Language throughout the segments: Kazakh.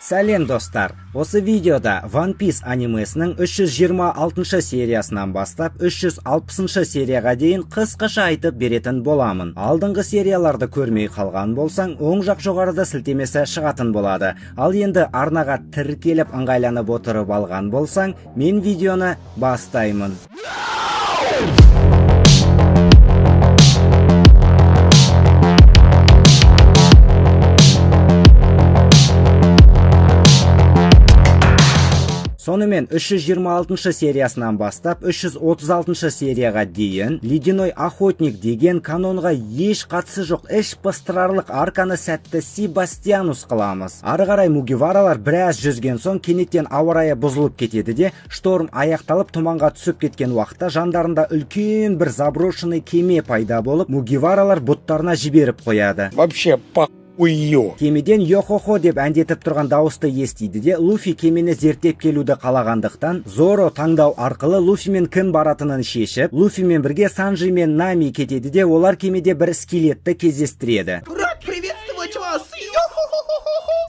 Сәлем достар! Осы видеода One Piece анимесінің 326 сериясынан бастап 360 серияға дейін қысқаша айтып беретін боламын. Алдыңғы серияларды көрмей қалған болсаң, оң жақ жоғарыда сілтемесі шығатын болады. Ал енді арнаға тіркеліп ыңғайланып отырып алған болсаң, мен видеоны бастаймын. Сонымен 326 сериясынан бастап 336 серияға дейін Ледяной охотник деген канонға еш қатысы жоқ іш пыстырарлық арканы сәтті Себастьянус қыламыз. Ары қарай Мугиваралар біраз жүзген соң кенеттен ауа райы бұзылып кетеді де, шторм аяқталып тұманға түсіп кеткен уақытта жандарында үлкен бір заброшенный кеме пайда болып, Мугиваралар бұттарына жіберіп қояды. Вообще Кемеден йо-хо-хо деп әндетіп тұрған дауысты естиді де, Луфи кемені зерттеп келуді қалағандықтан, Зоро таңдау арқылы Луфимен кім баратынын шешіп, Луфимен бірге Санджи мен Нами кетеді де, олар кемеде бір скелетті кездестіреді.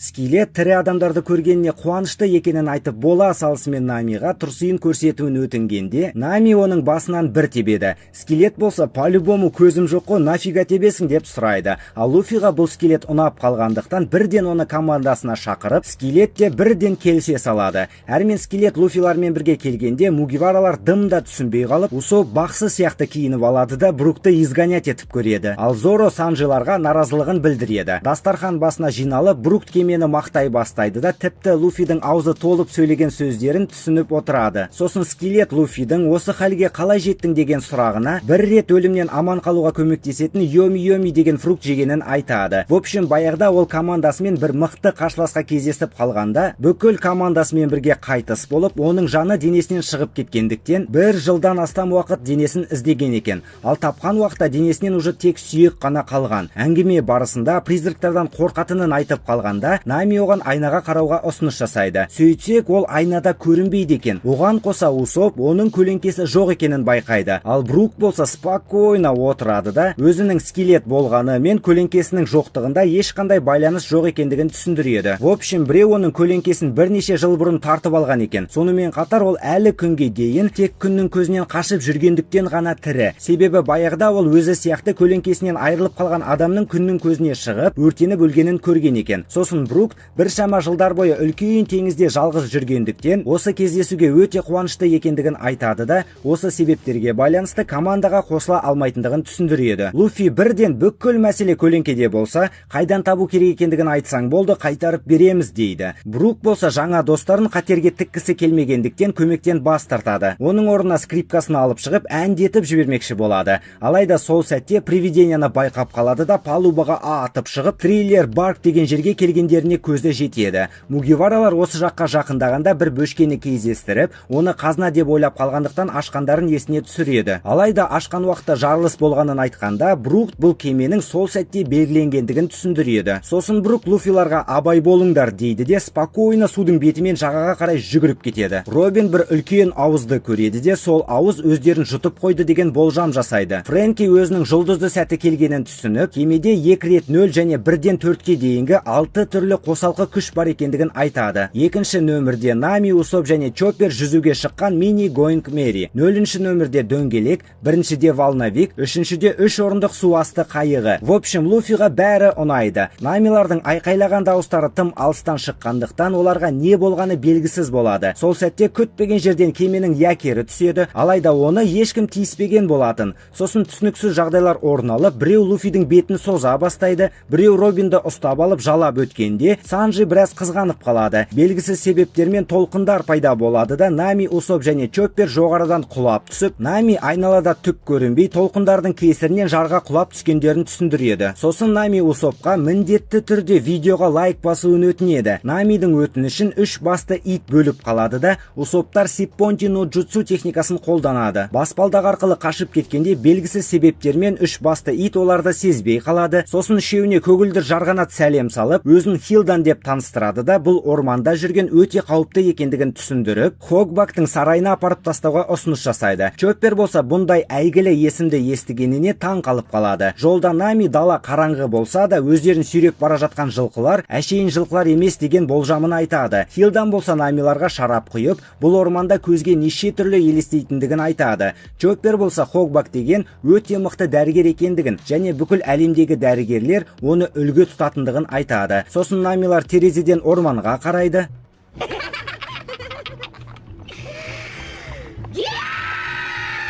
Скелет тірі адамдарды көргеніне қуанышты екенін айтып бола салысымен Намиға тұрсыйын көрсетуін өтінгенде, Нами оның басынан бір тебеді. Скелет болса, по-любому көзім жоқ қой, нафига тебесің деп сұрайды. Ал Луфиға бұл скелет ұнап қалғандықтан бірден оны командасына шақырып, скелет те бірден келісе салады. Әрмен скелет Луфилармен бірге келгенде, Мугиваралар дымда түсінбей қалып, Усоп бақсы сияқты киініп алады да Брукты изгонять етіп көреді. Ал Зоро Санджиларға наразылығын білдіреді. Дастархан басына жиналып, Брукт кемені мақтай бастайды да, тіпті Луфидің аузы толып сөйлеген сөздерін түсініп отырады. Сосын скелет Луфидің осы халге қалай жеттің деген сұрағына бір рет өлімнен аман қалуға көмектесетін Йоми деген фрукт жегенін айтады. В общем, баяғыда ол командасымен бір мықты қарсыласқа кездесіп қалғанда, бүкіл командасымен бірге қайтыс болып, оның жаны денесінен шығып кеткендіктен, бір жылдан астам уақыт денесін іздеген екен. Ал тапқан уақытта денесінен уже тек сүйек қана қалған. Әңгіме барысында призрактардан қорқатынын айтып қалғанда, Нами оған айнаға қарауға ұсыныс жасайды. Сөйтсек, ол айнада көрінбейді екен. Оған қоса Усоп оның көлеңкесі жоқ екенін байқайды. Ал Брук болса спокойно отырады да, өзінің скелет болғаны мен көлеңкесінің жоқтығында ешқандай байланыс жоқ екендігін түсіндіреді. В общем, біреу оның көлеңкесін бірнеше жыл бұрын тартып алған екен. Сонымен қатар ол әлі күнге дейін тек күннің көзінен қашып жүргендіктен ғана тірі. Себебі баяғыда ол өзі сияқты көлеңкесінен айырылып қалған адамның күннің көзіне шығып, өртеніп өлгенін көрген екен. Сосын Брук біршама жылдар бойы үлкен теңізде жалғыз жүргендіктен, осы кездесуге өте қуанышты екендігін айтады да, осы себептерге байланысты командаға қосыла алмайтындығын түсіндіреді. Луфи бірден бүкіл мәселе көлеңкеде болса, қайдан табу керек екендігін айтсаң болды, қайтарып береміз дейді. Брук болса жаңа достарын қатерге тіккісі келмегендіктен көмектен бас тартады. Оның орнына скрипкасын алып шығып, әндетіп жібермекші болады. Алайда сол сәтте привиденияны байқап қалады да, палубаға атып шығып, Триллер Барк деген жерге келгендеріне көзі жетеді. Мугиваралар осы жаққа жақындағанда бір бөшкені кездестіріп, оны қазына деп ойлап қалғандықтан ашқандарын есіне түсіреді. Алайда ашқан уақытта жарылыс болғанын айтқанда, Брук бұл кеменің сол сәтте белгіленгендігін түсіндіреді. Сосын Брук Луфиларға абай болыңдар дейді де, спокойно судың бетімен жағаға қарай жүгіріп кетеді. Робин бір үлкен ауызды көреді де, сол ауыз өздерін жұтып қойды деген болжам жасайды. Фрэнки өзінің жұлдызды сәті келгенін түсініп, кемеде 2 рет 0 және 1-ден 4-ке дейінгі 6 түрлі қосалқы күш бар екендігін айтады. Екінші нөмірде Нами, Усоп және Чоппер жүзуге шыққан мини Going Merry. 0-ші нөмірде дөңгелек, 1-шіде волновик, 3-шіде 3 орындық су асты қайығы. В общем, Луфиға бәрі ұнайды. Намилардың айқайлаған дауыстары тым алыстан шыққандықтан оларға не болғаны белгісіз болады. Сол сәтте күтпеген жерден кеменің якері түседі, алайда оны ешкім тиіспеген болатын. Сосын түсініксіз жағдайлар орын алып, біреу Луфидің бетін соза бастайды, біреу Робинді ұстап алып жалап өткенде, Санджи біраз қызғанып қалады. Белгісіз себептермен толқындар пайда болады да, Нами, Усоп және Чоппер жоғарыдан құлап түсіп, Нами айналада түк көрінбей толқындардың кесірінен жарға құлап түскендерін түсіндіреді. Сосын Нами Усопқа міндетті түрде видеоға лайк басуын өтінеді. Намидің өтінішін 3 басты ит бөліп қалады да, Усоптар Сиппонти но Джутсу техникасын қолданады. Баспалдақ арқылы қашып кеткенде белгісіз себептермен 3 басты ит оларды сезбей қалады. Сосын үшеуіне көгілдір жарғанат сәлем салып, өзінің Хилдан деп таныстырады да бұл орманда жүрген өте қауіпті екендігін түсіндіріп, Хогбактың сарайына апарып тастауға ұсыныс жасайды. Чоппер болса бұндай әйгілі есімді естігеніне таң қалып қалады. Жолда Нами дала қараңғы болса да өздерін сүйреп бара жатқан жылқылар әшейін жылқылар емес деген болжамын айтады. Хилдан болса Намиларға шарап құйып, бұл орманда көзге неше түрлі елестейтіндігін айтады. Чоппер болса Хогбак деген өте мықты дәрігер екендігін және бүкіл әлемдегі дәрігерлер оны үлгі тұтатындығын айтады. Сосын Намилар терезеден орманға қарайды.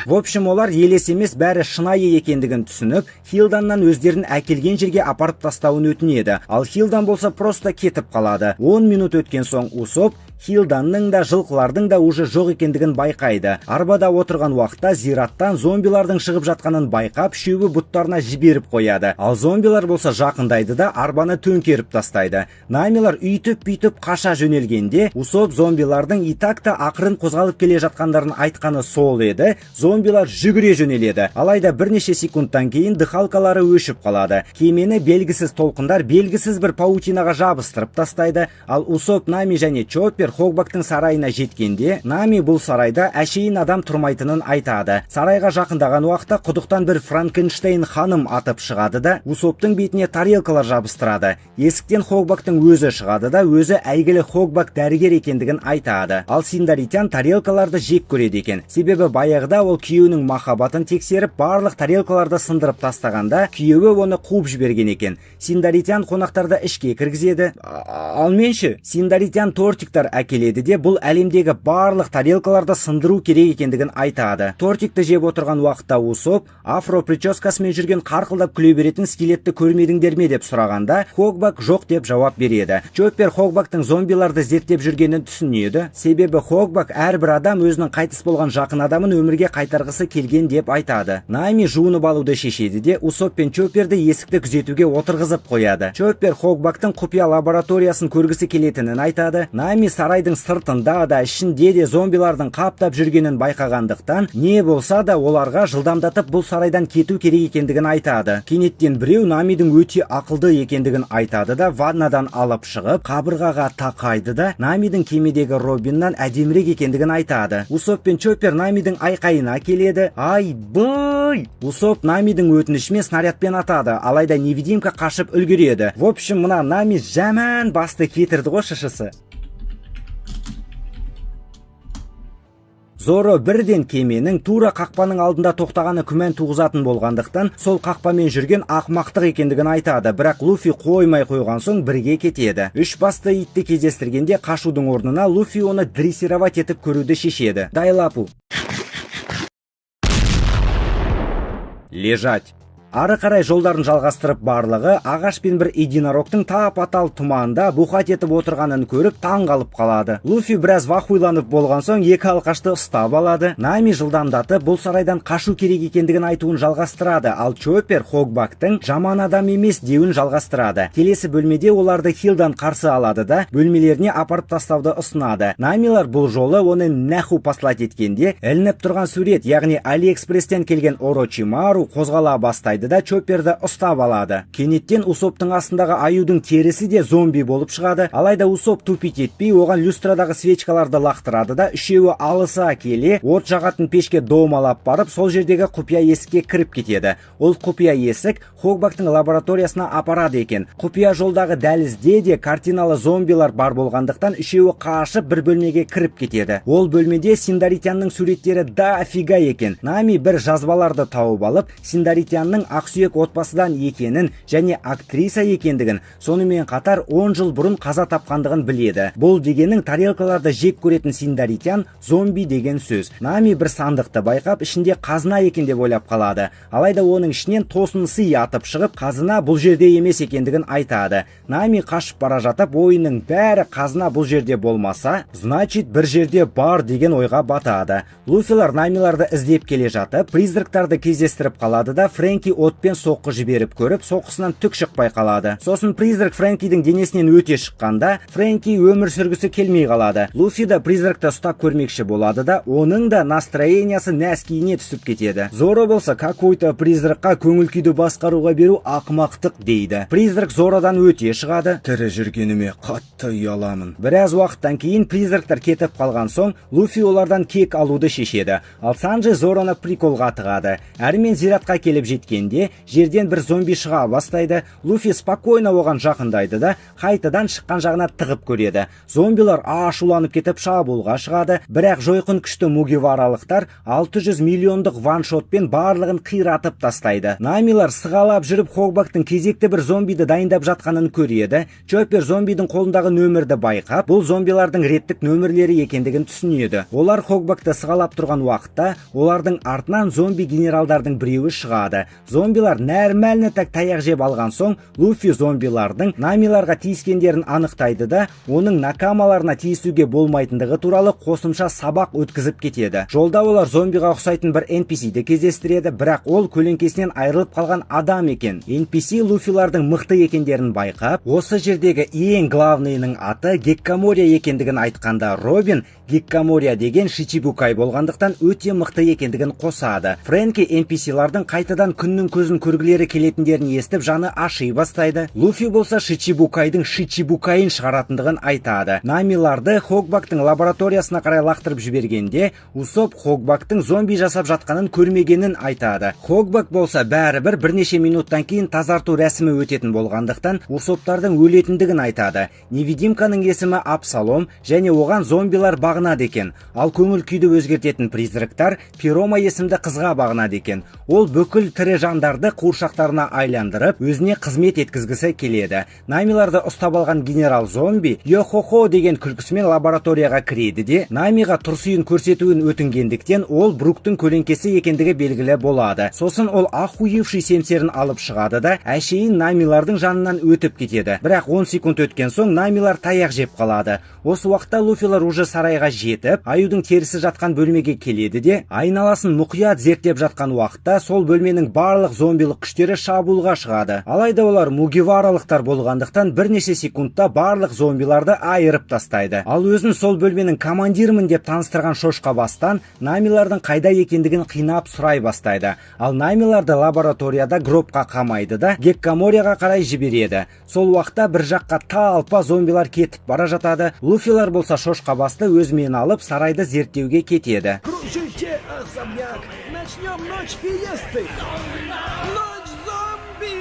В общем, олар елес емес бәрі шынайы екендігін түсініп, Хилданнан өздерін әкелген жерге апарып тастауын өтінеді. Ал Хилдан болса просто кетіп қалады. 10 минут өткен соң Усоп Хилданның да жылқылардың да уже жоқ екендігін байқайды. Арбада отырған уақытта зираттан зомбилардың шығып жатқанын байқап, шеуі бұттарына жіберіп қояды. Ал зомбилар болса жақындайды да арбаны төңкеріп тастайды. Намилар үйтіп-бүйтіп қаша жөнелгенде, Усоп зомбилардың итакта ақырын қозғалып келе жатқандарын айтқаны сол еді. Зомбилар жүгіре жөнеледі. Алайда бірнеше секундтан кейін дыхалкалары өшіп қалады. Кемені белгісіз толқындар белгісіз бір паутинаға жабыстырып тастайды. Ал Усоп, Нами және Чоппер Хогбактың сарайына жеткенде, Нами бұл сарайда әшейін адам тұрмайтынын айтады. Сарайға жақындаған уақытта құдықтан бір Франкенштейн ханым атып шығады да, Усоптың бетіне тарелкалар жабыстырады. Есіктен Хогбактың өзі шығады да, өзі әйгілі Хогбак дәрігер екендігін айтады. Ал Синдаритян тарелкаларды жек көреді екен. Себебі баяғыда ол күйеуінің махаббатын тексеріп, барлық тарелкаларды сындырып тастағанда, күйеуі оны қуып жіберген екен. Синдаритян қонақтарды ішке кіргізеді. Ал менші, Синдаритян тортиктар әкеледі де бұл әлемдегі барлық тарелкаларды сындыру керек екендігін айтады. Тортикті жеп отырған уақытта Усоп афро прическасымен жүрген қарқылдап күле беретін скелетті көрмедіңдер ме деп сұрағанда, Хогбак жоқ деп жауап береді. Чоппер Хогбактың зомбиларды зерттеп жүргенін түсінеді. Себебі Хогбак әрбір адам өзінің қайтыс болған жақын адамын өмірге қайтарғысы келген деп айтады. Нами жуынып алуды шешеді де Усоп пен Чопперді есікті күзетуге отырғызып қояды. Чоппер Хогбактың құпия лабораториясын көргісі келетінін айтады. Нами сарайдың сыртында да ішінде де зомбилардың қаптап жүргенін байқағандықтан, не болса да оларға жылдамдатып бұл сарайдан кету керек екендігін айтады. Кенеттен біреу Намидің өте ақылды екендігін айтады да ваннадан алып шығып, қабырғаға тақайды да Намидің кемедегі Робиннан әдемірек екендігін айтады. Усоп пен Чоппер Намидің айқайына келеді. Ай-бай! Усоп Намидің өтінішімен снарядпен атады, алайда невидимка қашып үлгереді. В общем, мына Нами жаман басты кетірді ғой шышысы. Зоро бірден кеменің тура қақпаның алдында тоқтағаны күмән туғызатын болғандықтан, сол қақпамен жүрген ақмақтық екендігін айтады. Бірақ Луфи қоймай қойған соң бірге кетеді. Үш басты итті кездестіргенде қашудың орнына Луфи оны дрессировать етіп көруді шешеді. Дайлапу. Лежать. Ары қарай жолдарын жалғастырып барлығы ағаш пен бір единорогтың тап-атал тұманда бұқат етіп отырғанын көріп таң қалып қалады. Луфи біраз вахуйланып болған соң екі алқашты ұстап алады. Нами жылдамдатып бұл сарайдан қашу керек екендігін айтуын жалғастырады, ал Чоппер Хогбактың жаман адам емес деуін жалғастырады. Келесі бөлмеде оларды Хилдан қарсы алады да бөлмелеріне апарып тастауды ұсынады. Намилар бұл жолы оны нәху послать еткенде ілініп тұрған сурет, яғни Алиэкспресстен келген Орочимару қозғала бастайды да Чопперді ұстап алады. Кенеттен Усоптың астындағы аюдың терісі де зомби болып шығады. Алайда Усоп тупит етпей, оған люстрадағы свечкаларды лақтырады да үшеуі алыса келе, от жағатын пешке домалап барып, сол жердегі құпия есікке кіріп кетеді. Ол құпия есік Хогбактың лабораториясына апарады екен. Құпия жолдағы дәлізде де картиналы зомбилар бар болғандықтан үшеуі қашып бір бөлмеге кіріп кетеді. Ол бөлмеде Синдаритянның суреттері да офига екен. Нами бір жазбаларды тауып алып, Синдаритянның ақсүйек отбасыдан екенін және актриса екендігін, сонымен қатар 10 жыл бұрын қаза тапқандығын біледі. Бұл дегенің тарелкаларды жек көретін Синдаритян зомби деген сөз. Нами бір сандықты байқап, ішінде қазына екен деп ойлап қалады. Алайда оның ішінен тосын сый атып шығып, қазына бұл жерде емес екендігін айтады. Нами қашып бара жатып, ойының бәрі қазына бұл жерде болмаса, значит бір жерде бар деген ойға батады. Луфилар Намиларды іздеп келе жатып, призрактарды кездестіріп қалады да Фрэнки отпен соққы жіберіп көріп, соққысынан түк шықпай қалады. Сосын призрак Фрэнкидің денесінен өте шыққанда, Фрэнки өмір сүргісі келмей қалады. Луфи да призракты ұстап көрмекші болады да, оның да настроениясы нәскиіне түсіп кетеді. Зоро болса, какой-то призракқа көңіл күйді басқаруға беру ақымақтық дейді. Призрак Зородан өте шығады. Тірі жүргеніме қатты ұяламын. Біраз уақыттан кейін призрактар кетіп қалған соң, Луфи олардан кек алуды шешеді. Ал Санджи Зороны приколға тығады. Әрмен зиратқа келіп жеткенде, жерден бір зомби шыға бастайды. Луфи спокойно оған жақындайды да, қайтадан шыққан жағына тығып көреді. Зомбилар ашуланып кетіп шабуылға шығады, бірақ жойқын күшті мугиваралықтар 600 миллиондық ваншотпен барлығын қиратып тастайды. Намилар сығалап жүріп Хогбактың кезекті бір зомбиді дайындап жатқанын көреді. Чоппер зомбидің қолындағы нөмірді байқап, бұл зомбилардың реттік нөмірлері екендігін түсінеді. Олар Хогбакты сығалап тұрған уақытта, олардың артынан зомби генералдардың біреуі шығады. Зомбилар нормально так таяқ жеп алған соң, Луфи зомбилардың намиларға тиіскендерін анықтайды да, оның накамаларына тиісуге болмайтындығы туралы қосымша сабақ өткізіп кетеді. Жолда олар зомбиға ұқсайтын бір NPC-ді кездестіреді, бірақ ол көлеңкесінен айырылып қалған адам екен. NPC Луфилардың мықты екендерін байқап, осы жердегі ең главныйының аты Геккамория екендігін айтқанда, Робин Геккамория деген Шичибукай болғандықтан өте мықты екендігін қосады. Фрэнки NPC-лардың қайтадан күннің көзін көргілері келетіндерін естіп, жаны аши бастайды. Луфи болса Шичибукайдың Шичибукайын шығаратындығын айтады. Намиларды Хогбактың лабораториясына қарай лақтырып жібергенде, Усоп Хогбактың зомби жасап жатқанын көрмегенін айтады. Хогбак болса бәрібір бірнеше минуттан кейін тазарту рәсімі өтетін болғандықтан, Усоптардың өлетіндігін айтады. Невидимканың есімі Абсалом және оған зомбилар бағынады екен. Ал көңіл күйді өзгертетін призрактар Пирома есімді қызға бағынады екен. Ол бүкіл тірі жандарды қуыршақтарына айландырып, өзіне қызмет еткізгісі келеді. Намиларды ұстап алған генерал зомби Йо-хо-хо деген күлкісімен лабораторияға кіреді де, Намиға тұрсыйын көрсетуін өтінгендіктен ол Бруктың көлеңкесі екендігі белгілі болады. Сосын ол охуевший семсерін алып шығады да, әшейін Намилардың жанынан өтіп кетеді. Бірақ 10 секунд өткен соң Намилар таяқ жеп қалады. Осы уақытта Луфилар уже сарайға жетіп, аюдың терісі жатқан бөлмеге келеді де, айналасын мұқият зерттеп жатқан уақытта сол бөлменің барлық зомбилық күштері шабуылға шығады. Алайда олар мугиваралықтар болғандықтан бірнеше секундта барлық зомбиларды айырып тастайды. Ал өзін сол бөлменің командирмін деп таныстырған шошқа бастан Намилардың қайда екендігін қинап сұрай бастайды. Ал Намиларды лабораторияда гробқа қамайды да Геккаморияға қарай жібереді. Сол уақытта бір жаққа талпа зомбилар кетіп бара жатады. Луфилар болса шошқа басты өзімен алып сарайды зерттеуге кетеді. Кружите особняк, начнем ночь фиесты. Ночь зомби!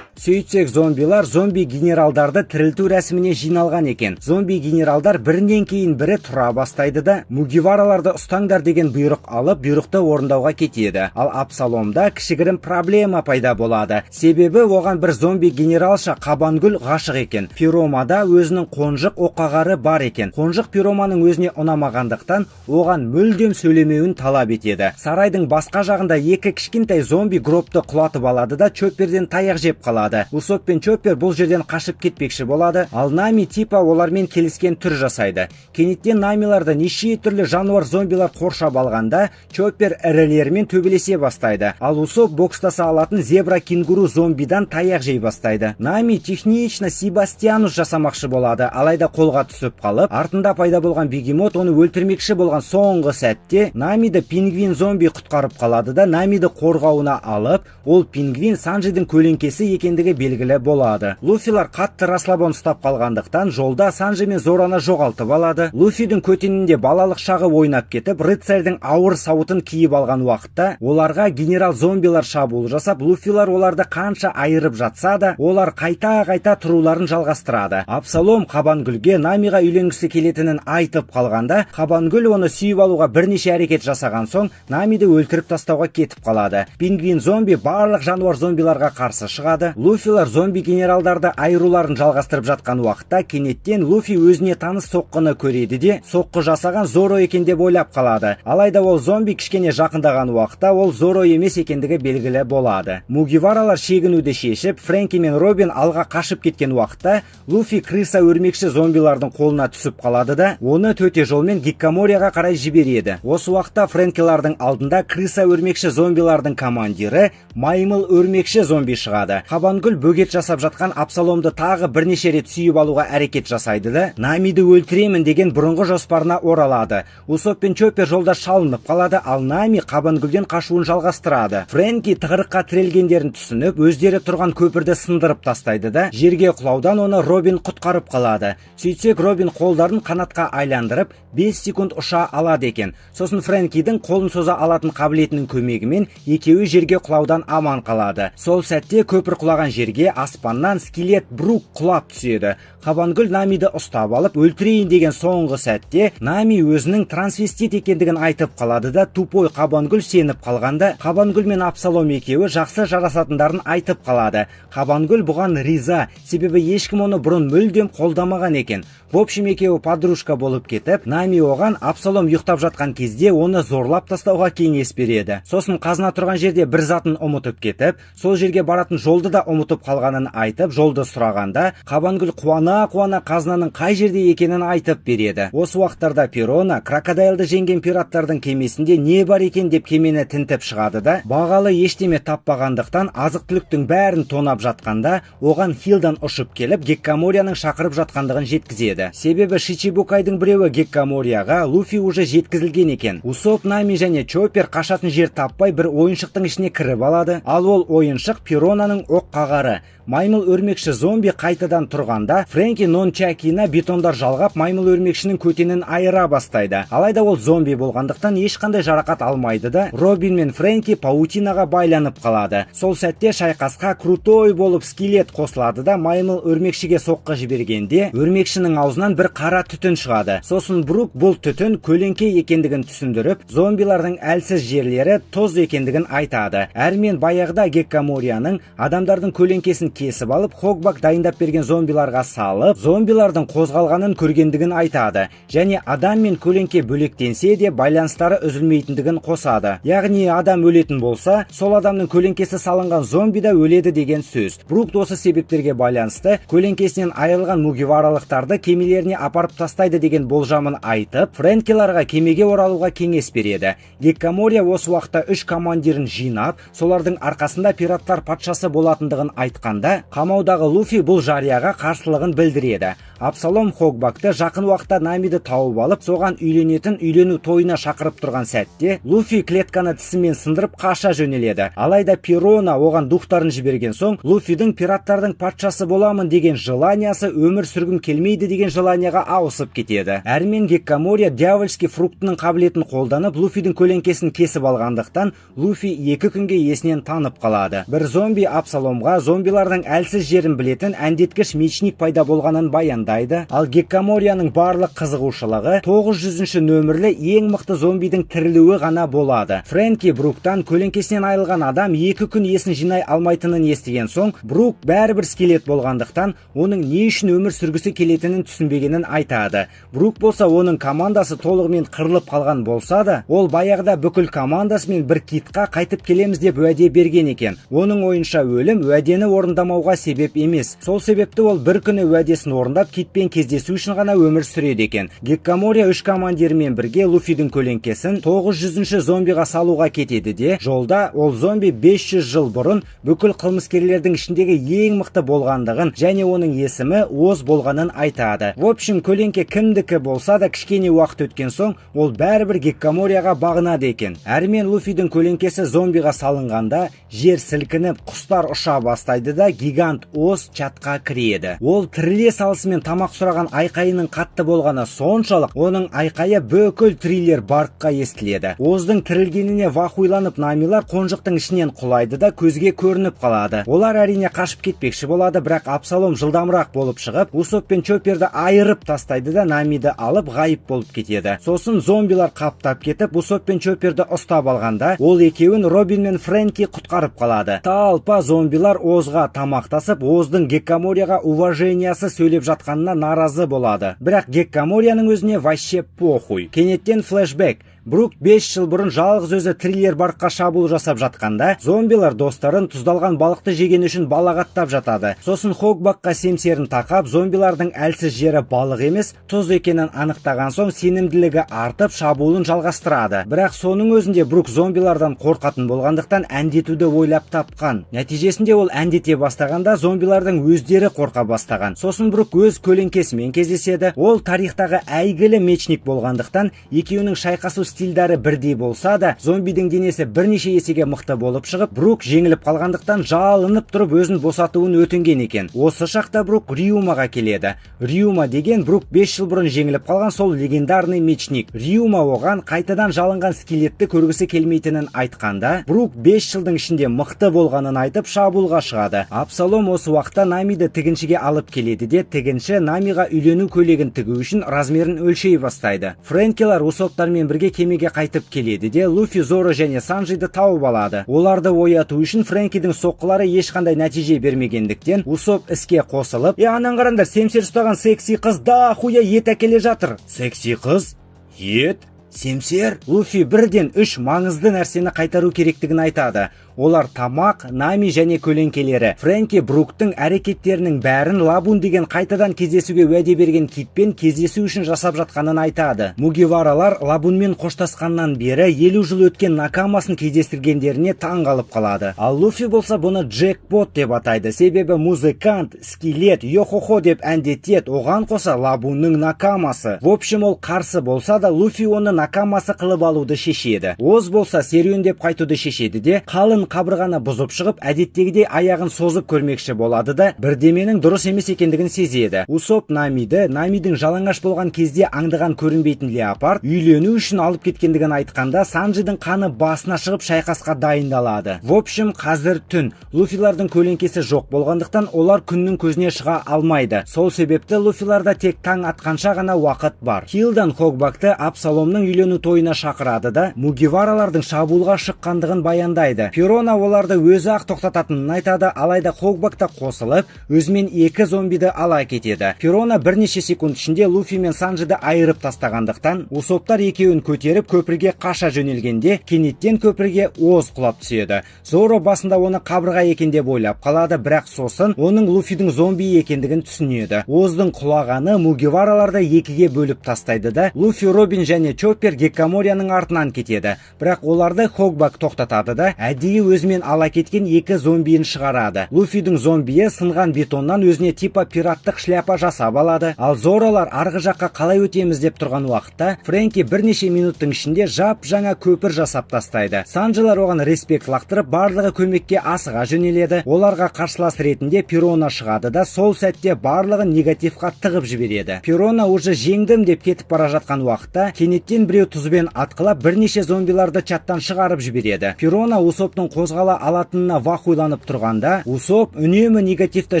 Сөйтсек зомбилар зомби генералдарды тірілту рәсіміне жиналған екен. Зомби генералдар бірінен кейін бірі тұра бастайды да, мугивараларды ұстаңдар деген бұйрық алып, бұйрықты орындауға кетеді. Ал Абсаломда кішігірім проблема пайда болады. Себебі оған бір зомби генералша Қабангүл ғашық екен. Пиромада өзінің қонжық оқағары бар екен. Қонжық Пироманың өзіне ұнамағандықтан оған мүлдем сөйлемеуін талап етеді. Сарайдың басқа жағында екі кішкентай зомби гробты құлатып алады да Чопперден таяқ жеп қалады. Усоп пен Чоппер бұл жерден қашып кетпекші болады. Ал Нами типа олармен келіскен түр жасайды. Кенеттен Намиларды неше түрлі жануар зомбилар қоршап алғанда, Чоппер ірілермен төбелесе бастайды. Ал Усоп бокстаса алатын зебра кенгуру зомбидан таяқ жей бастайды. Нами технично Себастьянус жасамақшы болады, алайда қолға түсіп қалып, артында пайда болған бегемот оны өлтірмекші болған соңғы сәтте Намиді пингвин зомби құтқарып қалады да, Намиді қорғауына алып, ол пингвин Санджидің көлеңкесі екендігі белгілі болады. Луфилар қатты расслабон ұстап қалғандықтан жолда Санджи мен Зораны жоғалтып алады. Луфидің көтенінде балалық шағы ойнап кетіп, рыцарьдың ауыр сауытын киіп алған уақытта оларға генерал зомбилар шабуыл жасап, Луфилар оларды қанша айырып жатса да, олар қайта-қайта тұруларын жалғастырады. Абсалом Қабангүлге Намиға үйленгісі келетінін айтып қалғанда, Қабангүл оны сүйіп алуға бірнеше әрекет жасаған соң, Намиді өлтіріп тастауға кетіп қалады. Пингвин зомби барлық жануар зомбиларға қарсы шығады. Луфилар зомби генералдарды айыруларын жалғастырып жатқан уақытта кенеттен Луфи өзіне таныс соққыны көреді де, соққы жасаған Зоро екен деп ойлап қалады. Алайда ол зомби кішкене жақындаған уақытта ол Зоро емес екендігі белгілі болады. Мугиваралар шегінуді шешіп, Фрэнки мен Робин алға қашып кеткен уақытта Луфи крыса өрмекші зомбилардың қолына түсіп қалады да, оны төте жолмен Гиккаморияға қарай жібереді. Осы уақытта Фрэнкилардың алдында крыса өрмекші зомбилардың командирі маймыл өрмекші зомби шығады. Қабангүл бөгет жасап жатқан Абсаломды тағы бірнеше рет сүйіп алуға әрекет жасайды да, Намиді өлтіремін деген бұрынғы жоспарына оралады. Усоп пен Чоппер жолда шалынып қалады, ал Нами Қабангүлден қашуын жалғастырады. Фрэнки тығырыққа тірелгендерін түсініп, өздері тұрған көпірді сындырып тастайды да, жерге құлаудан оны Робин құтқарып қалады. Сөйтсек, Робин қолдарын қанатқа айландырып 5 секунд ұша алады екен. Сосын Фрэнкидің қолын соза алатын қабілетінің көмегімен екеуі жерге құлаудан аман қалады. Сол сәтте көпір құлаған жерге аспаннан скелет Брук құлап түседі. Қабангүл Намиді ұстап алып өлтірейін деген соңғы сәтте Нами өзінің трансвестит екендігін айтып қалады да, тупой Қабангүл сеніп қалғанда, Қабангүл мен Абсалом екеуі жақсы жарасатындарын айтып қалады. Қабангүл бұған риза, себебі ешкім оны бұрын мүлдем қолдамаған екен. В общем, екеуі подружка болып кетіп, Нами оған Абсалом ұйықтап жатқан кезде оны зорлап тастауға кеңес береді. Сосын қазына тұрған жерде бір затын ұмытып кетіп, сол жерге баратын жолды да ұмытып қалғанын айтып, жолды сұрағанда, Қабангүл қуана қазынаның қай жерде екенін айтып береді. Осы уақыттарда Перона крокодайлды жеңген пираттардың кемесінде не бар екен деп кемені тінтіп шығады да, бағалы ештеме таппағандықтан азық-түліктің бәрін тонап жатқанда, оған Хилдан ұшып келіп, Геккаморияның шақырып жатқандығын жеткізеді. Себебі Шичибукайдың біреуі Геккаморияға Луфи уже жеткізілген екен. Усоп, Нами және Чоппер қашатын жер таппай бір ойыншықтың ішіне кіріп алады, ал ол ойыншық Перонаның оқ қағары. Маймыл өрмекші зомби қайтадан тұрғанда, Фрэнки нончакина бетондар жалғап маймыл өрмекшінің көтенін айыра бастайды. Алайда ол зомби болғандықтан ешқандай жарақат алмайды да, Робин мен Фрэнки паутинаға байланып қалады. Сол сәтте шайқасқа крутой болып скелет қосылады да, маймыл өрмекшіге соққы жібергенде, өрмекшінің аузынан бір қара түтін шығады. Сосын Брук бұл түтін көлеңке екендігін түсіндіріп, зомбилардың әлсіз жерлері тоз екендігін айтады. Әрмен баяғыда Геккаморияның адамдардың көлеңкесін кесіп алып, Хогбак дайындап берген зомбиларға салып, зомбилардың қозғалғанын көргендігін айтады. Және адам мен көлеңке бөлектенсе де байланыстары үзілмейтіндігін қосады. Яғни адам өлетін болса, сол адамның көлеңкесі салынған зомби да өледі деген сөз. Брук осы себептерге байланысты көлеңкесінен айырылған мугиваралықтарды кемелеріне апарып тастайды деген болжамын айтып, Фрэнкиларға кемеге оралуға кеңес береді. Геккамория осы уақытта 3 командирін жинап, солардың арқасында пираттар патшасы болатындығын айтқанда, қамаудағы Луфи бұл жарияға қарсылығын білдіреді. Абсалом Хогбакты жақын уақытта Намиді тауып алып, соған үйленетін үйлену тойына шақырып тұрған сәтте, Луфи клетканы тісімен сындырып қаша жөнеледі. Алайда Перона оған духтарын жіберген соң, Луфидің пираттардың патшасы боламын деген желаниясы өмір сүргім келмейді деген желанияға ауысып кетеді. Әрмен Геккамория дьявольский фруктының қабілетін қолданып, Луфидің көлеңкесін кесіп алғандықтан, Луфи 2 күнге есінен танып қалады. Бір зомби Абсаломға зомбилардың әлсіз жерін білетін әндеткіш мечник пайда болғанын баяндайды, ал Геккаморияның барлық қызығушылығы 900-ші нөмірлі ең мықты зомбидің тірілуі ғана болады. Фрэнки Бруктан көлеңкесінен айылған адам 2 күн есін жинай алмайтынын естіген соң, Брук бәрібір скелет болғандықтан, оның не үшін өмір сүргісі келетінін түсінбегенін айтады. Брук болса, оның командасы толығымен қырылып қалған болса да, ол баяғыда бүкіл командасымен бір китқа қайтып келеміз деп уәде берген екен. Оның ойынша өлім уәдені орындамауға себеп емес. Сол себепті ол бір күні уәдесін орындап китпен кездесу үшін ғана өмір сүреді екен. Геккамория 3 командирмен бірге Луфидің көлеңкесін 900-ші зомбиға салуға кетеді де, жолда ол зомби 500 жыл бұрын бүкіл қылмыскерлердің ішіндегі ең мықты болғандығын және оның есімі Оз болғанын айтады. В общем, көлеңке кімдікі болса да кішкене уақыт өткен соң, ол бәрібір Геккаморияға бағынады екен. Әрмен Луфидің көлеңкесі зомбиға салынғанда, жер сілкініп, құстар ұша бастайды да, гигант Оз чатқа кіреді. Ол тіріле салысымен тамақ сұраған айқайының қатты болғаны соншалық, оның айқайы бүкіл триллер барққа естіледі. Оздың тірілгеніне вахуйланып Намилар қонжықтың ішінен құлайды да көзге көрініп қалады. Олар әрине қашып кетпекші болады, бірақ Абсалом жылдамырақ болып шығып, Усоп пен Чопперді айырып тастайды да Намиді алып ғайып болып кетеді. Сосын зомбилар қаптап кетіп, Усоп пен Чопперді ұстап алғанда, ол екеуін Робин мен Фрэнки құтқарып қалады. Талпа зомбилар Озға тамақтасып, Оздың Геккаморияға уважениясы сөйлеп жатқанына наразы болады. Бірақ Геккаморияның өзіне вообще похуй. Кенеттен флешбек. Брук 5 жыл бұрын жалғыз өзі триллер барыққа шабуыл жасап жатқанда, зомбилар достарын тұздалған балықты жеген үшін балағаттап жатады. Сосын Хогбакқа семсерін тақап, зомбилардың әлсіз жері балық емес, тұз екенін анықтаған соң сенімділігі артып шабуылын жалғастырады. Бірақ соның өзінде Брук зомбилардан қорқатын болғандықтан әндетуді ойлап тапқан. Нәтижесінде ол әндете бастағанда зомбилардың өздері қорқа бастаған. Сосын Брук өз көлеңкесімен кездеседі. Ол тарихтағы әйгілі мечник болғандықтан екеуінің шайқасу стильдары бірдей болса да, зомбидің денесі бірнеше есеге мықты болып шығып, Брук жеңіліп қалғандықтан жалынып тұрып өзін босатуын өтінген екен. Осы шақта Брук Риумаға келеді. Риума деген Брук 5 жыл бұрын жеңіліп қалған сол легендарный мечник. Риума оған қайтадан жалынған скелетті көргісі келмейтінін айтқанда, Брук 5 жылдың ішінде мықты болғанын айтып шабуылға шығады. Абсалом осы уақытта Намиді тігіншіге алып келеді де, тігінші Намиға үйлену көйлегін тігу үшін размерін өлшей бастайды. Фрэнкилар Усоптармен бірге кемеге қайтып келеді де, Луфи, Зоро және Санджиді тауып алады. Оларды ояту үшін Фрэнкидің соққылары ешқандай нәтиже бермегендіктен, Усоп іске қосылып, анан қараңдар, семсер ұстаған секси қыз да хуя ет әкеле жатыр. Секси қыз? Ет? Семсер? Луфи бірден 3 маңызды нәрсені қайтару керектігін айтады. Олар тамақ, Нами және көлеңкелері. Фрэнки Бруктың әрекеттерінің бәрін Лабун деген қайтадан кездесуге уәде берген китпен кездесу үшін жасап жатқанын айтады. Мугиваралар Лабунмен қоштасқаннан бері 50 жыл өткен накамасын кездестіргендеріне таң қалып қалады. Ал Луфи болса бұны джекпот деп атайды, себебі музыкант, скелет, йохохо деп әндетет, оған қоса Лабунның накамасы. В общем, ол қарсы болса да, Луфи оны накамасы қылып алуды шешеді. Оз болса серуендеп қайтуды шешеді де, қалың қабырғаны бұзып шығып, әдеттегідей аяғын созып көрмекші болады да, бірдеменің дұрыс емес екендігін сезеді. Усоп Намидің жалаңаш болған кезде аңдыған көрінбейтін леопард үйлену үшін алып кеткендігін айтқанда, Санджидің қаны басына шығып шайқасқа дайындалады. В общем, қазір түн. Луфилардың көлеңкесі жоқ болғандықтан олар күннің көзіне шыға алмайды. Сол себепті Луфиларда тек таң атқанша ғана уақыт бар. Хилдан Хогбакты Абсаломның үйлену тойына шақырады да, Мугиваралардың шабуылға шыққандығын баяндайды. Фирона оларды өзі ақ тоқтататынын айтады, алайда Хогбакта қосылып, өзімен 2 зомбиді ала кетеді. Фирона бірнеше секунд ішінде Луфи мен Санджиді айырып тастағандықтан, Усоптар екеуін көтеріп көпірге қаша жөнелгенде, кенеттен көпірге Оз құлап түседі. Зоро басында оны қабырға екен деп ойлап қалады, бірақ сосын оның Луфидің зомби екендігін түсінеді. Оздың құлағаны Мугивараларды 2-ге бөліп тастайды да, Луфи, Робин және Чоппер Геккаморияның артынан кетеді. Бірақ оларды Хогбак тоқтатады да, әдейі өзімен ала кеткен 2 зомбиін шығарады. Луфидің зомбиі сынған бетоннан өзіне типа пираттық шляпа жасап алады. Ал Зоролар арғы жаққа қалай өтеміз деп тұрған уақытта, Фрэнки бірнеше минуттың ішінде жап жаңа көпір жасап тастайды. Санджылар оған респект лақтырып, барлығы көмекке асыға жөнеледі. Оларға қарсылас ретінде Пирона шығады да, сол сәтте барлығы негативқа тығып жібереді. Пирона уже жеңдім деп кетіп бара жатқан уақытта, кенеттен біреу тұзбен атқылап бірнеше зомбиларды чаттан шығарып жібереді. Пирона Усоптың қозғала алатынына вахуйланып тұрғанда, Усоп үнемі негативті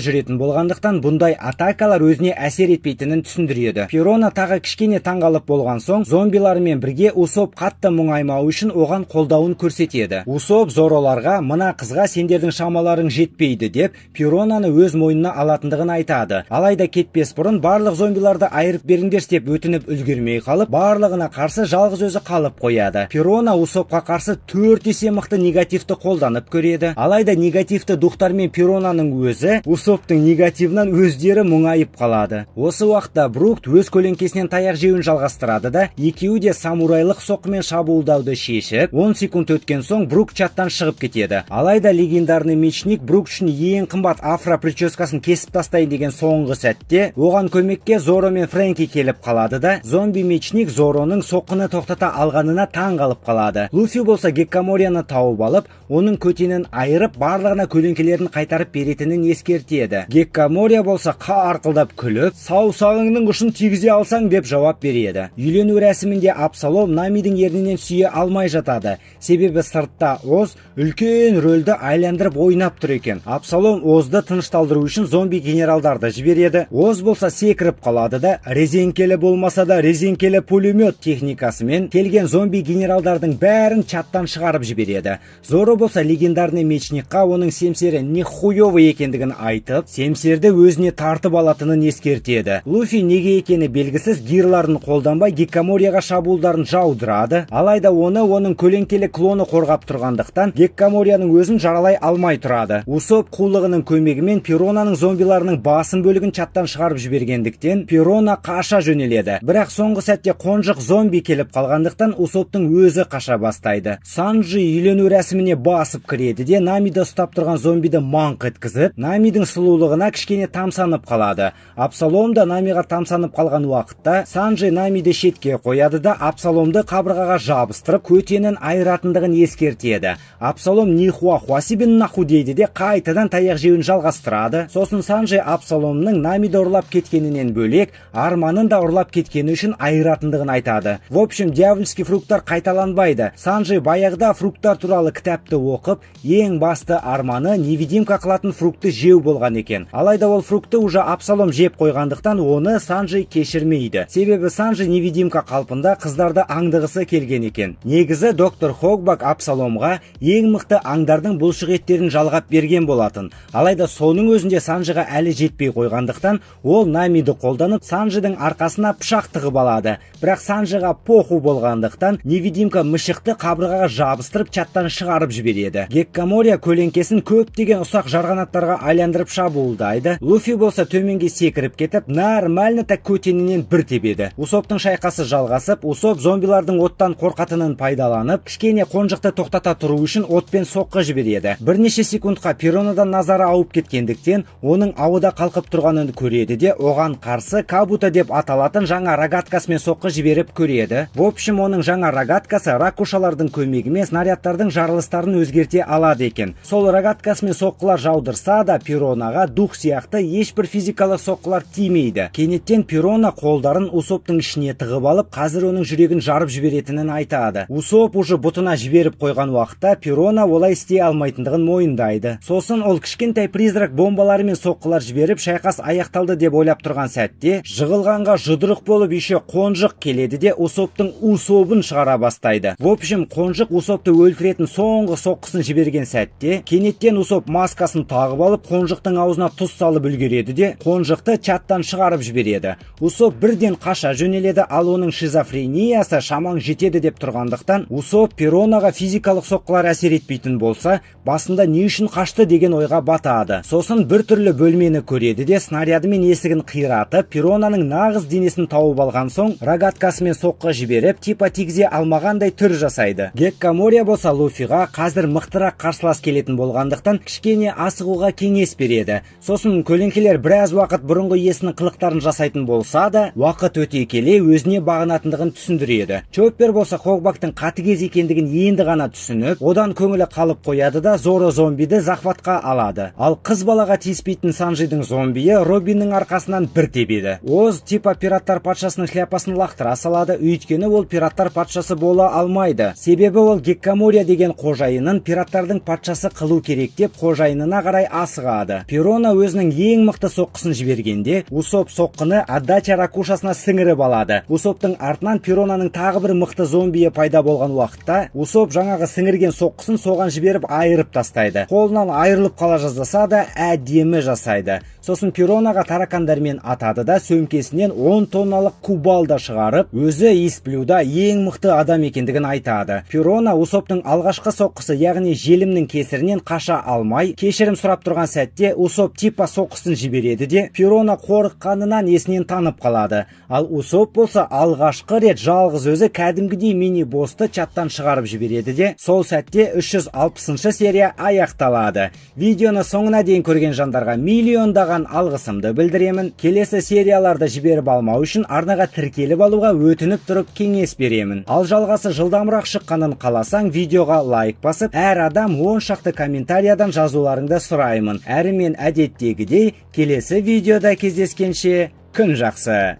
жүретін болғандықтан бұндай атакалар өзіне әсер етпейтінін түсіндіреді. Пирона тағы кішкене таңғалып болған соң, зомбилармен бірге Усоп қатты мұңаймау үшін оған қолдауын көрсетеді. Усоп Зороларға, мына қызға сендердің шамаларың жетпейді деп, Пиронаны өз мойнына алатындығын айтады. Алайда кетпес бұрын барлық зомбиларды айырып беріңдер деп өтініп үлгермей қалып, барлығына қарсы жалғыз өзі қалып қояды. Пирона Усопқа қарсы 4 есе мықты негативті қолданып көреді. Алайда негативті духтармен Пиронаның өзі Усоптың негативінен өздері мұңайып қалады. Осы уақытта Брук өз көлеңкесінен таяқ жеуін жалғастырады да, екеуі де самурайлық соққымен шабуылдауды шешіп, 10 секунд өткен соң Брук чаттан шығып кетеді. Алайда легендарный мечник Брук үшін ең қымбат афро прическасын кесіп тастайын деген соңғы сәтте, оған көмекке Зоро мен Фрэнки келіп қалады да, зомби мечник Зороның соққыны тоқтата алғанына таң қалып қалады. Луфи болса Геккаморияны тауып алып, оның көтенін айырып, барлығына көлеңкелерін қайтарып беретінін ескертеді. Геккамория болса қарқылдап күліп, саусағыңның ұшын тигізе алсаң деп жауап береді. Үйлену рәсімінде Абсалом Намидің ернінен сүйе алмай жатады, себебі сыртта Оз үлкен рөлді айландырып ойнап тұр екен. Абсалом Озды тынышталдыру үшін зомби генералдарды жібереді. Оз болса секіріп қалады да, резеңкелі болмаса да резеңкелі пулемет техникасымен келген зомби генералдардың бәрін чаттан шығарып жібереді. Зоро болса легендарный мечникқа оның семсері нихуёвый екендігін айтып, семсерді өзіне тартып алатынын ескертеді. Луфи неге екені белгісіз гирларын қолданбай Геккаморияға шабуылдарын жаудырады. Алайда оның көлеңкелі клоны қорғап тұрғандықтан Геккаморияның өзін жаралай алмай тұрады. Усоп қулығының көмегімен Перонаның зомбиларының басым бөлігін чаттан шығарып жібергендіктен Перона қаша жөнеледі. Бірақ соңғы сәтте қонжық зомби келіп қалғандықтан Усоптың өзі қаша бастайды. Санджи үйлену рәсіміне басып кіреді де Намиді ұстап тұрған зомбиді маңқ еткізіп, Намидің сұлулығына кішкене тамсанып қалады. Абсалом да Намиға тамсанып қалған уақытта Санджи Намиді шетке қояды да Абсаломды қабырғаға жабыстырып, көтенін айыратындығын ескертеді. Абсалом нихуа хуасибин наху дейді де қайтадан таяқ жеуін жалғастырады. Сосын Санджи Абсаломның Намиді ұрлап кеткенінен бөлек, арманын да ұрлап кеткені үшін айыратындығын айтады. В общем, дьявольский фруктар қайталанбайды. Санджи баяғыда фруктар туралы кітапты оқып, ең басты арманы невидимка қылатын фрукты жеу болған екен. Алайда ол фрукты уже Абсалом жеп қойғандықтан оны Санджи кешірмейді. Себебі Санджи невидимка қалпында қыздарды аңдығысы келген екен. Негізі доктор Хогбак Абсаломға ең мықты аңдардың бұлшық еттерін жалғап берген болатын. Алайда соның өзінде Санджиға әлі жетпей қойғандықтан ол Намиді қолданып Санджидің арқасына пышақ тығып алады. Бірақ Санджиға поху болғандықтан невидимка мышықты қабырғаға жабыстырып чаттан шығарып жібереді. Геккамория көлеңкесін көптеген ұсақ жарғанаттарға айландырып шабуылдайды. Луфи болса төменге секіріп кетіп, нормально так көтенінен бір тебеді. Усоптың шайқасы жалғасып, Усоп зомбилардың оттан қорқатынын пайдаланып, кішкене қонжықты тоқтата тұру үшін отпен соққы жібереді. Бірнеше секундқа Перонадан назары ауып кеткендіктен, оның ауада қалқып тұрғанын көреді де, оған қарсы Кабута деп аталатын жаңа рогаткасымен соққы жіберіп көреді. В общем, оның жаңа рогаткасы ракушалардың көмегімен снарядтардың жарылыстарын өзгерте алады екен. Сол рогаткасымен соққылар жаудырса да, Перонаға дух сияқты ешбір физикалық соққылар тимейді. Кенеттен Перона қолдарын Усоптың ішіне тығып алып, қазір оның жүрегін жарып жіберетінін айтады. Усоп уже бұтына жіберіп қойған уақытта Перона олай істей алмайтындығын мойындайды. Сосын ол кішкентай призрак бомбаларымен соққылар жіберіп, шайқас аяқталды деп ойлап тұрған сәтте, жығылғанға жұдырық болып еще қонжық келеді де Усоптың Усобын шығара бастайды. В общем, қонжық Усопты өлтіретін соңғы соққысын жіберген сәтте, кенеттен Усоп маскасын тағып алып, қонжықтың аузына тұз салып үлгереді де, қонжықты чаттан шығарып жібереді. Усоп бірден қаша жөнеледі, ал оның шизофрениясы шамаң жетеді деп тұрғандықтан, Усоп Перонаға физикалық соққылар әсер етпейтін болса, басында не үшін қашты деген ойға батады. Сосын бір түрлі бөлмені көреді де, снарядымен есігін қиратып, Перонаның нағыз денесін тауып алған соң, рогаткасымен соққы жіберіп, типа тигізе алмағандай түр жасайды. Геккамория болса Луфиға қазір мықтырақ қарсылас келетін болғандықтан кішкене асығуға кеңес береді. Сосын көлеңкелер біраз уақыт бұрынғы иесінің қылықтарын жасайтын болса да, уақыт өте келе өзіне бағынатындығын түсіндіреді. Чоппер болса Хогбактың қатыгез екендігін енді ғана түсініп, одан көңілі қалып қояды да Зоро зомбиді захватқа алады. Ал қыз балаға тиіспейтін Санджидің зомбиі Робиннің арқасынан бір тебеді. Оз типа пираттар патшасының шляпасын лақтыра салады, өйткені ол пираттар патшасы бола алмайды. Себебі ол Геккамория деген қожайынын пираттардың патшасы қылу керек деп қожайынына қарай асығады. Перона өзінің ең мықты соққысын жібергенде, Усоп соққыны отдача ракушасына сіңіріп алады. Усоптың артынан Перонаның тағы бір мықты зомбиі пайда болған уақытта, Усоп жаңағы сіңірген соққысын соған жіберіп айырып тастайды. Қолынан айырылып қала жаздаса да әдемі жасайды. Сосын Перонаға таракандармен атады да сөмкесінен 10 тонналық кубалда шығарып, өзі Исплюда ең мықты адам екендігін айтады. Перона Усоптың алғашқы соққысы, яғни желімнің кесірінен қаша алмай, кешірім сұрап тұрған сәтте Усоп типа соққысын жібереді де, Перона қорыққанынан есінен танып қалады. Ал Усоп болса алғашқы рет жалғыз өзі кәдімгідей мини-босты чаттан шығарып жібереді де, сол сәтте 360 серия аяқталады. Видеоны соңына дейін көрген жандарға миллиондаған алғысымды білдіремін. Келесі серияларды жіберіп алмау үшін арнаға тіркеліп алуға өтініп тұрып кеңес беремін. Ал жалғасы жылдамырақ шыққанын қаласаң, видеоға лайк басып, әр адам 10 шақты комментариядан жазуларыңды сұраймын. Әрі мен әдеттегідей келесі видеода кездескенше күн жақсы.